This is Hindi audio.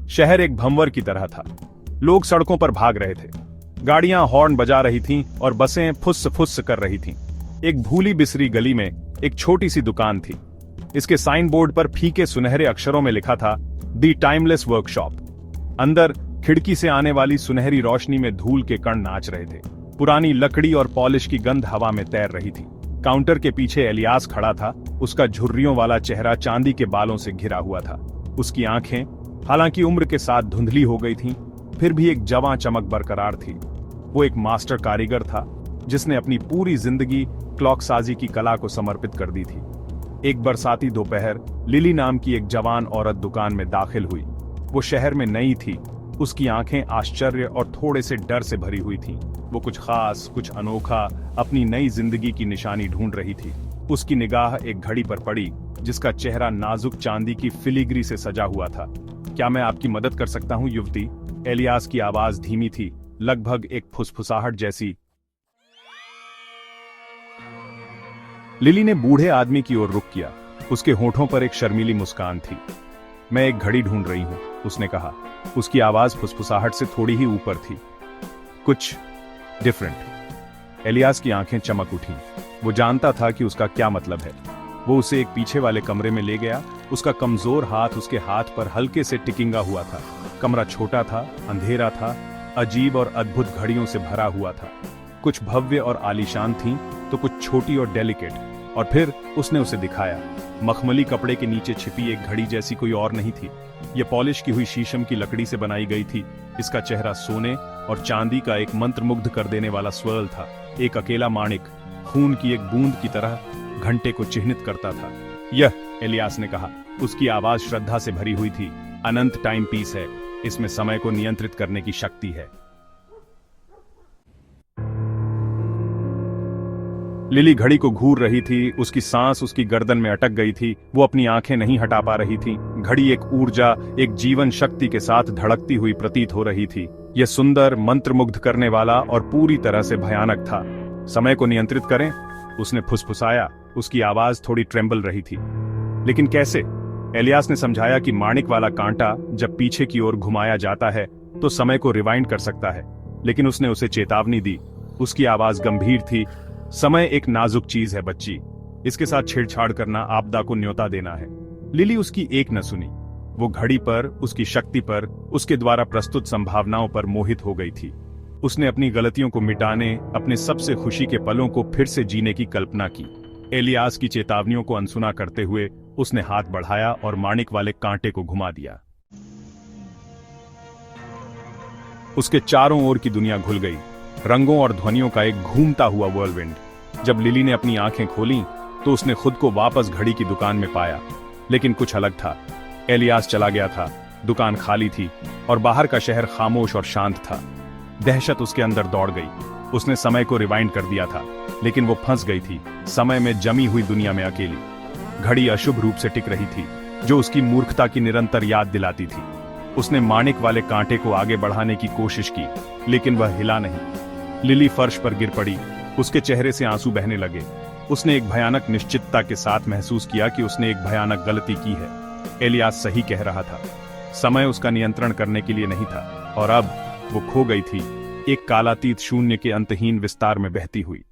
शहर एक भंवर की तरह था। लोग सड़कों पर भाग रहे थे, गाड़ियां हॉर्न बजा रही थीं और बसें फुस्स फुस्स कर रही थीं। एक भूली बिसरी गली में एक छोटी सी दुकान थी। इसके साइन बोर्ड पर फीके सुनहरे अक्षरों में लिखा था, दी टाइमलेस वर्कशॉप। अंदर खिड़की से आने वाली सुनहरी रोशनी में धूल के कण नाच रहे थे। पुरानी लकड़ी और पॉलिश की गंध हवा में तैर रही थी। काउंटर के पीछे एलियास खड़ा था। उसका झुर्रियों वाला चेहरा चांदी के बालों से घिरा हुआ था। उसकी आंखें, हालांकि उम्र के साथ धुंधली हो गई थीं, फिर भी एक जवां चमक बरकरार थी। वो एक मास्टर कारीगर था जिसने अपनी पूरी जिंदगी क्लॉकसाजी की कला को समर्पित कर दी थी। एक बरसाती दोपहर लिली नाम की एक जवान औरत दुकान में दाखिल हुई। वो शहर में नई थी। उसकी आंखें आश्चर्य और थोड़े से डर से भरी हुई थीं। वो कुछ खास, कुछ अनोखा, अपनी नई जिंदगी की निशानी ढूंढ रही थी। उसकी निगाह एक घड़ी पर पड़ी जिसका चेहरा नाजुक चांदी की फिलीग्री से सजा हुआ था। क्या मैं आपकी मदद कर सकता हूं युवती? एलियास की आवाज धीमी थी, लगभग एक फुसफुसाहट जैसी। लिली ने बूढ़े आदमी की ओर रुख किया। उसके होठों पर एक शर्मीली मुस्कान थी। मैं एक घड़ी ढूंढ रही हूं, उसने कहा। उसकी आवाज फुसफुसाहट से थोड़ी ही ऊपर थी, कुछ डिफरेंट। एलियास की आंखें चमक उठीं। वो जानता था कि उसका क्या मतलब है। वो उसे एक पीछे वाले कमरे में ले गया। उसका कमजोर हाथ उसके हाथ पर हल्के से टिकिंगा हुआ था। कमरा छोटा था, अंधेरा था, अजीब और अद्भुत घड़ियों से भरा हुआ था। कुछ भव्य और आलीशान थीं, तो कुछ छोटी और डेलिकेट। और फिर उसने उसे दिखाया। मखमली कपड़े के नीचे छिपी एक घड़ी जैसी कोई और नहीं थी। यह पॉलिश की हुई शीशम की लकड़ी से बनाई गई थी। इसका चेहरा सोने और चांदी का एक मंत्रमुग्ध कर देने वाला स्वर्ल था। एक अकेला माणिक खून की एक बूंद की तरह घंटे को चिह्नित करता था। यह, एलियास ने कहा, उसकी आवाज श्रद्धा से भरी हुई थी, अनंत टाइम पीस है। इसमें समय को नियंत्रित करने की शक्ति है। लिली घड़ी को घूर रही थी। उसकी सांस उसकी गर्दन में अटक गई थी। वो अपनी आंखें नहीं हटा पा रही थी। घड़ी एक ऊर्जा, एक जीवन शक्ति के साथ धड़कती हुई प्रतीत हो रही थी। यह सुंदर, मंत्रमुग्ध करने वाला और पूरी तरह से भयानक था। समय को नियंत्रित करें, उसने फुसफुसाया। उसकी आवाज थोड़ी ट्रेंबल रही थी। लेकिन कैसे? एलियास ने समझाया कि माणिक वाला कांटा जब पीछे की ओर घुमाया जाता है तो समय को रिवाइंड कर सकता है। लेकिन उसने उसे चेतावनी दी। उसकी आवाज गंभीर थी। समय एक नाजुक चीज है बच्ची। इसके साथ छेड़छाड़ करना आपदा को न्योता देना है। लिली उसकी एक न सुनी। वो घड़ी पर, उसकी शक्ति पर, उसके द्वारा प्रस्तुत संभावनाओं पर मोहित हो गई थी। उसने अपनी गलतियों को मिटाने, अपने सबसे खुशी के पलों को फिर से जीने की कल्पना की। एलियास की चेतावनियों को अनसुना करते हुए उसने हाथ बढ़ाया और माणिक वाले कांटे को घुमा दिया। उसके चारों ओर की दुनिया घुल गई, रंगों और ध्वनियों का एक घूमता हुआ व्हर्लविंड। जब लिली ने अपनी आंखें खोलीं तो उसने खुद को वापस घड़ी की दुकान में पाया। लेकिन कुछ अलग था। एलियास चला गया था, दुकान खाली थी और बाहर का शहर खामोश और शांत था। दहशत उसके अंदर दौड़ गई। उसने समय को रिवाइंड कर दिया था, लेकिन वो फंस गई थी, समय में जमी हुई दुनिया में अकेली। घड़ी अशुभ रूप से टिक रही थी, जो उसकी मूर्खता की निरंतर याद दिलाती थी। उसने माणिक वाले कांटे को आगे बढ़ाने की कोशिश की, लेकिन वह हिला नहीं। लिली फर्श पर गिर पड़ी। उसके चेहरे से आंसू बहने लगे। उसने एक भयानक निश्चितता के साथ महसूस किया कि उसने एक भयानक गलती की है। एलियास सही कह रहा था। समय उसका नियंत्रण करने के लिए नहीं था, और अब वो खो गई थी, एक कालातीत शून्य के अंतहीन विस्तार में बहती हुई।